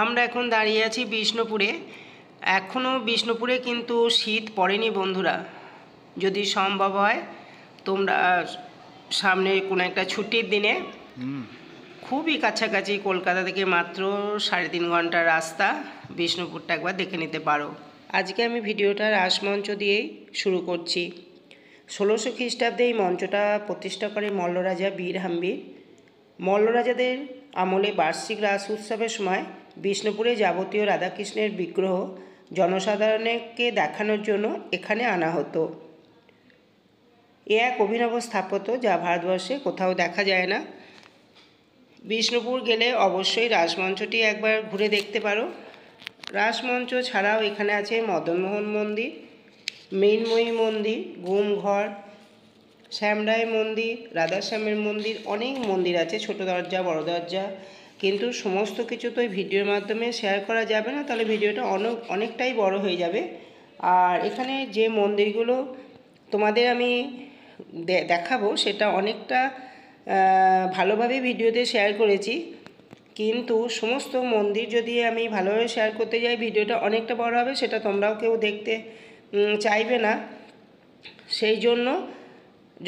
আমরা এখন দাঁড়িয়ে আছি বিষ্ণুপুরে। এখনও বিষ্ণুপুরে কিন্তু শীত পড়েনি বন্ধুরা। যদি সম্ভব হয় তোমরা সামনে কোনো একটা ছুটির দিনে, খুবই কাছাকাছি, কলকাতা থেকে মাত্র 3.5 ঘন্টার রাস্তা, বিষ্ণুপুরটা একবার দেখে নিতে পারো। আজকে আমি ভিডিওটা রাসমঞ্চ দিয়েই শুরু করছি। 1600 খ্রিস্টাব্দে এই মঞ্চটা প্রতিষ্ঠা করে মল্লরাজা বীর হাম্বির। মল্লরাজাদের আমলে বার্ষিক রাস উৎসবের সময় বিষ্ণুপুরে যাবতীয় রাধাকৃষ্ণের বিগ্রহ জনসাধারণকে দেখানোর জন্য এখানে আনা হতো। এ এক অভিনব স্থাপত্য যা ভারতবর্ষে কোথাও দেখা যায় না। বিষ্ণুপুর গেলে অবশ্যই রাসমঞ্চটি একবার ঘুরে দেখতে পারো। রাসমঞ্চ ছাড়াও এখানে আছে মদনমোহন মন্দির, মৃন্ময়ী মন্দির, গুমঘর, শ্যামরায় মন্দির, রাধাশ্যামের মন্দির, অনেক মন্দির আছে, ছোট দরজা বড় দরজা। কিন্তু সমস্ত কিছু তো এই ভিডিওর মাধ্যমে শেয়ার করা যাবে না, তাহলে ভিডিওটা অনেকটাই বড় হয়ে যাবে। আর এখানে যে মন্দিরগুলো তোমাদের আমি দেখাবো সেটা অনেকটা ভালোভাবে ভিডিওতে শেয়ার করেছি, কিন্তু সমস্ত মন্দির যদি আমি ভালোভাবে শেয়ার করতে যাই ভিডিওটা অনেকটা বড় হবে, সেটা তোমরাও কেউ দেখতে চাইবে না। সেই জন্য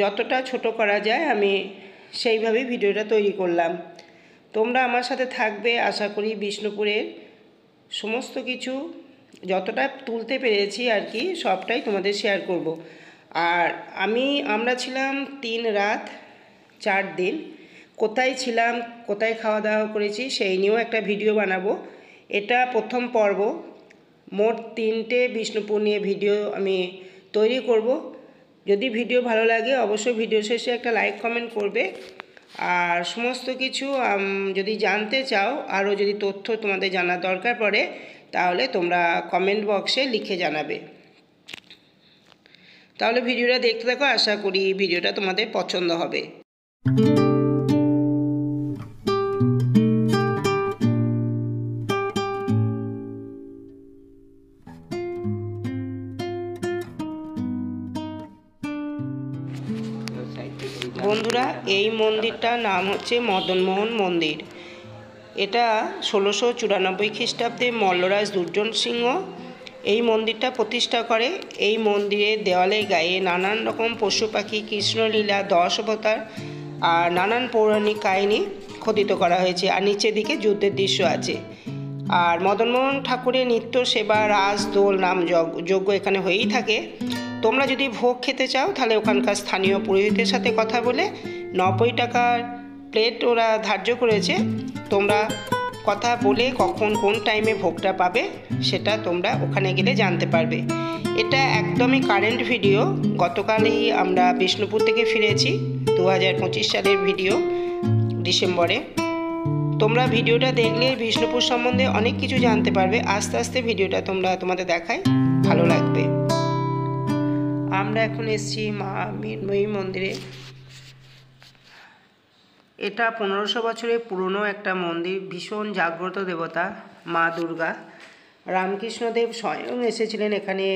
যতটা ছোট করা যায় আমি সেইভাবেই ভিডিওটা তৈরি করলাম। তোমরা আমার সাথে থাকবে আশা করি। বিষ্ণুপুরের সমস্ত কিছু যতটা তুলতে পেরেছি আর কি সবটাই তোমাদের শেয়ার করব। আর আমরা ছিলাম 3 রাত 4 দিন। কোথায় ছিলাম, কোথায় খাওয়া দাওয়া করেছি সেই নিয়েও একটা ভিডিও বানাবো। এটা প্রথম পর্ব, মোট 3টে বিষ্ণুপুর নিয়ে ভিডিও আমি তৈরি করব। যদি ভিডিও ভালো লাগে অবশ্যই ভিডিও শেষে একটা লাইক কমেন্ট করবে। আর সমস্ত কিছু যদি জানতে চাও, আরও যদি তথ্য তোমাদের জানার দরকার পড়ে, তাহলে তোমরা কমেন্ট বক্সে লিখে জানাবে। তাহলে ভিডিওটা দেখতে থাকো, আশা করি ভিডিওটা তোমাদের পছন্দ হবে। বন্ধুরা, এই মন্দিরটার নাম হচ্ছে মদনমোহন মন্দির। এটা 1694 খ্রিস্টাব্দে মল্লরাজ দুর্জন সিংহ এই মন্দিরটা প্রতিষ্ঠা করে। এই মন্দিরের দেওয়ালে গায়ে নানান রকম পশু পাখি, কৃষ্ণলীলা, 10 অবতার আর নানান পৌরাণিক কাহিনী খোদিত করা হয়েছে। আর নিচের দিকে যুদ্ধের দৃশ্য আছে। আর মদনমোহন ঠাকুরের নিত্য সেবা, রাস, দোল, নাম যজ্ঞ এখানে হয়েই থাকে। তোমরা যদি ভোগ খেতে চাও তাহলে ওখানকার স্থানীয় পুরোহিতের সাথে কথা বলে 90 টাকার প্লেট ওরা ধার্য করেছে। তোমরা কথা বলে কখন কোন টাইমে ভোগটা পাবে সেটা তোমরা ওখানে গেলে জানতে পারবে। এটা একদমই কারেন্ট ভিডিও। গতকালই আমরা বিষ্ণুপুর থেকে ফিরেছি, 2025 সালের ভিডিও, ডিসেম্বরে। তোমরা ভিডিওটা দেখলে বিষ্ণুপুর সম্বন্ধে অনেক কিছু জানতে পারবে। আস্তে আস্তে ভিডিওটা তোমাদের দেখাই, ভালো লাগবে। আমরা এখন এসেছি মা মৃন্ময়ী মন্দিরে। এটা 1500 বছরের পুরনো একটা মন্দির। ভীষণ জাগ্রত দেবতা মা দুর্গা। রামকৃষ্ণদেব স্বয়ং এসেছিলেন এখানে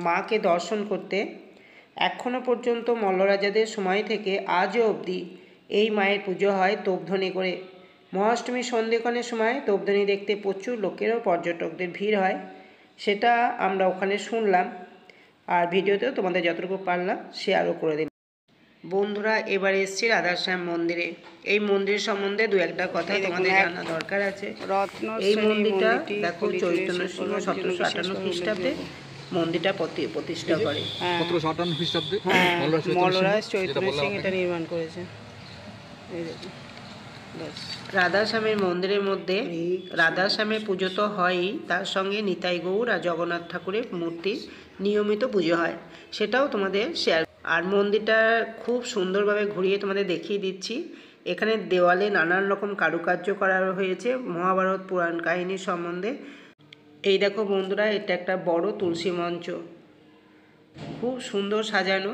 মাকে দর্শন করতে। এখনও পর্যন্ত মল্লরাজাদের সময় থেকে আজও অবধি এই মায়ের পুজো হয় তোপধ্বনি করে। মহাষ্টমীর সন্ধিক্ষণের সময় তোপধ্বনি দেখতে প্রচুর লোকেরও পর্যটকদের ভিড় হয়, সেটা আমরা ওখানে শুনলাম। আর ভিডিওতেও তোমাদের যতটুকু পারলাম শেয়ারও করে দিলাম। বন্ধুরা, এবার এসেছি রাধাশ্যাম মন্দিরে। এই মন্দির সম্বন্ধে দু একটা কথা তোমাদের জানা দরকার আছে। এই মন্দিরটা দেখো, চৈতন্য সিংহ 1758 খ্রিস্টাব্দে মন্দিরটা প্রতিষ্ঠা করে। 1758 খ্রিস্টাব্দে মল্লরাজ চৈতন্য সিং এটা নির্মাণ করেছে। রাধাশ্যামের মন্দিরের মধ্যে রাধাশ্যামের পুজো তো হয়ই, তার সঙ্গে নিতাই গৌর আর জগন্নাথ ঠাকুরের মূর্তির নিয়মিত পুজো হয়, সেটাও তোমাদের শেয়ার। আর মন্দিরটা খুব সুন্দরভাবে ঘুরিয়ে তোমাদের দেখিয়ে দিচ্ছি। এখানে দেওয়ালে নানান রকম কারুকার্য করা হয়েছে মহাভারত পুরাণ কাহিনীর সম্বন্ধে। এই দেখো বন্ধুরা, এটা একটা বড় তুলসী মঞ্চ, খুব সুন্দর সাজানো।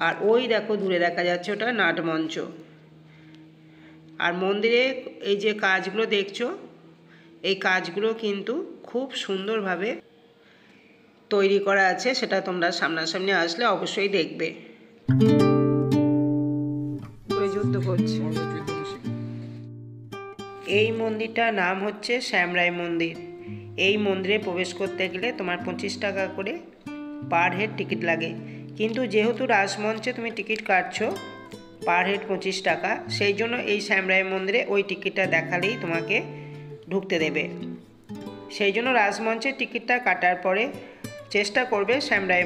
আর ওই দেখো দূরে দেখা যাচ্ছে ওটা নাটমঞ্চ। আর মন্দিরে এই যে কাজগুলো দেখছো, এই কাজগুলো কিন্তু খুব সুন্দরভাবে তৈরি করা আছে, সেটা তোমরা সামনাসামনি আসলে অবশ্যই দেখবে। যুদ্ধ করছে। এই মন্দিরটার নাম হচ্ছে শ্যামরাই মন্দির। এই মন্দিরে প্রবেশ করতে গেলে তোমার 25 টাকা করে পার হেড টিকিট লাগে, কিন্তু যেহেতু রাজমঞ্চে তুমি টিকিট কাটছো পার হেড 25 টাকা, সেই জন্য এই শ্যামরাই মন্দিরে ওই টিকিটটা দেখালেই তোমাকে ঢুকতে দেবে। সেই জন্য রাজমঞ্চের টিকিটটা কাটার পরে চেষ্টা করবে শ্যামরাই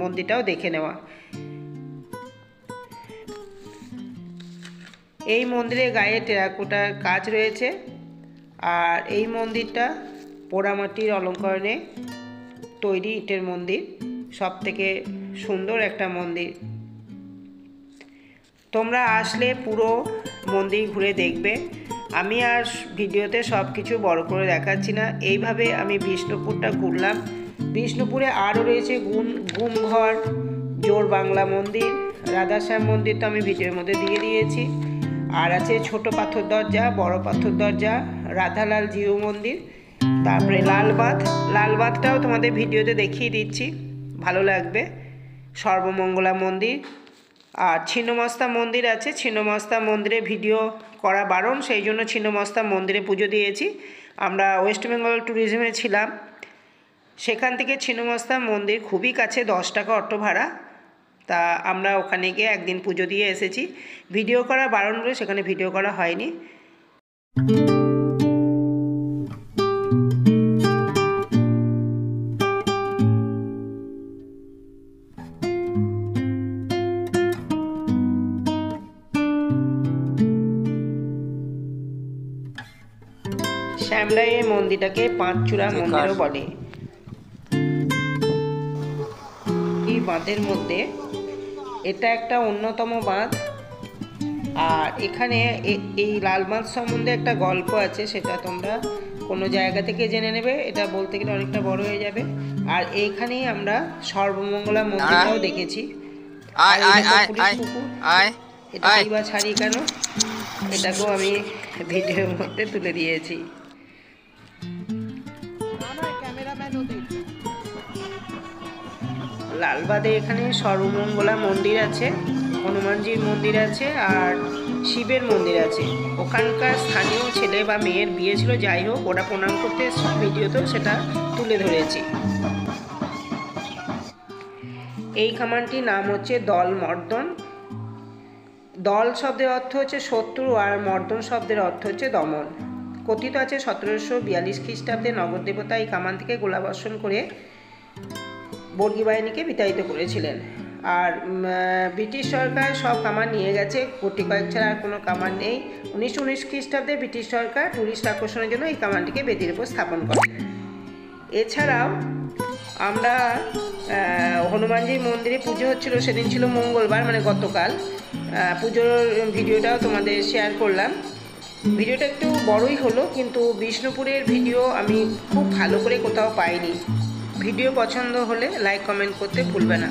মন্দিরটাও দেখে নেওয়া। এই মন্দিরে গায়ে টেরাকোটার কাজ রয়েছে, আর এই মন্দিরটা পোড়ামাটির অলঙ্করণে তৈরি ইটের মন্দির, সব থেকে সুন্দর একটা মন্দির। তোমরা আসলে পুরো মন্দির ঘুরে দেখবে। আমি আর ভিডিওতে সব কিছু বড় করে দেখাচ্ছি না, এইভাবে আমি বিষ্ণুপুরটা ঘুরলাম। বিষ্ণুপুরে আরও রয়েছে গুমঘর, জোর বাংলা মন্দির, রাধাশ্যাম মন্দির তো আমি ভিডিওর মধ্যে দিয়ে দিয়েছি, আর আছে ছোট পাথর দরজা, বড় পাথর দরজা, রাধালাল জিউ মন্দির, তারপরে লালবাঁধটাও তোমাদের ভিডিওতে দেখিয়ে দিচ্ছি, ভালো লাগবে, সর্বমঙ্গলা মন্দির, আর ছিন্নমস্তা মন্দির আছে। ছিন্নমস্তা মন্দিরে ভিডিও করা বারণ, সেই জন্য ছিন্নমস্তা মন্দিরে পুজো দিয়েছি। আমরা ওয়েস্ট বেঙ্গল ট্যুরিজমে ছিলাম, সেখান থেকে ছিন্নমস্তা মন্দির খুবই কাছে, 10 টাকা অটো ভাড়া। তা আমরা ওখানে গিয়ে একদিন পুজো দিয়ে এসেছি। ভিডিও করা বারণ বলে সেখানে ভিডিও করা হয়নি। শ্যামলাই এই মন্দিরটাকে পাঁচচূড়া মন্দিরও বলে। এই বাঁধের মধ্যে এটা একটা অন্যতম বাঁধ, আর এখানে এই লাল বাঁধ সম্বন্ধে একটা গল্প আছে, সেটা তোমরা কোনো জায়গা থেকে জেনে নেবে, এটা বলতে গেলে অনেকটা বড় হয়ে যাবে। আর এইখানেই আমরা সর্বমঙ্গলা মন্দিরটাও দেখেছি। এটাকেই বা ছাড়ি কেন, এটাকেও আমি ভিডিওর মধ্যে তুলে দিয়েছি। লালবাঁধে এখানে সর্বমঙ্গলা মন্দির আছে, হনুমানজির মন্দির আছে, আর শিবের মন্দির আছে। ওখানকার স্থানীয় ছেলে বা মেয়ের বিয়ে ছিল, যাই হোক, ওরা প্রণাম করতে এসেছিল, ভিডিওতেও সেটা তুলে ধরেছি। এই কামানটির নাম হচ্ছে দল মর্দন। দল শব্দের অর্থ হচ্ছে শত্রু, আর মর্দন শব্দের অর্থ হচ্ছে দমন। কথিত আছে 1742 খ্রিস্টাব্দে নগরদেবতা এই কামান থেকে গোলাবর্ষণ করে বর্গী বাহিনীকে বিতাড়িত করেছিলেন। আর ব্রিটিশ সরকার সব কামান নিয়ে গেছে, কোটি কয়েক ছাড়া আর কোনো কামান নেই। 1919 খ্রিস্টাব্দে ব্রিটিশ সরকার টুরিস্ট আকর্ষণের জন্য এই কামানটিকে বেদির উপর স্থাপন করে। এছাড়াও আমরা হনুমানজির মন্দিরে পুজো হচ্ছিল, সেদিন ছিল মঙ্গলবার, মানে গতকাল। পুজোর ভিডিওটাও তোমাদের শেয়ার করলাম। ভিডিওটা একটু বড়ই হলো, কিন্তু বিষ্ণুপুরের ভিডিও আমি খুব ভালো করে কোথাও পাইনি। ভিডিও পছন্দ হলে লাইক কমেন্ট করতে ভুলবে না।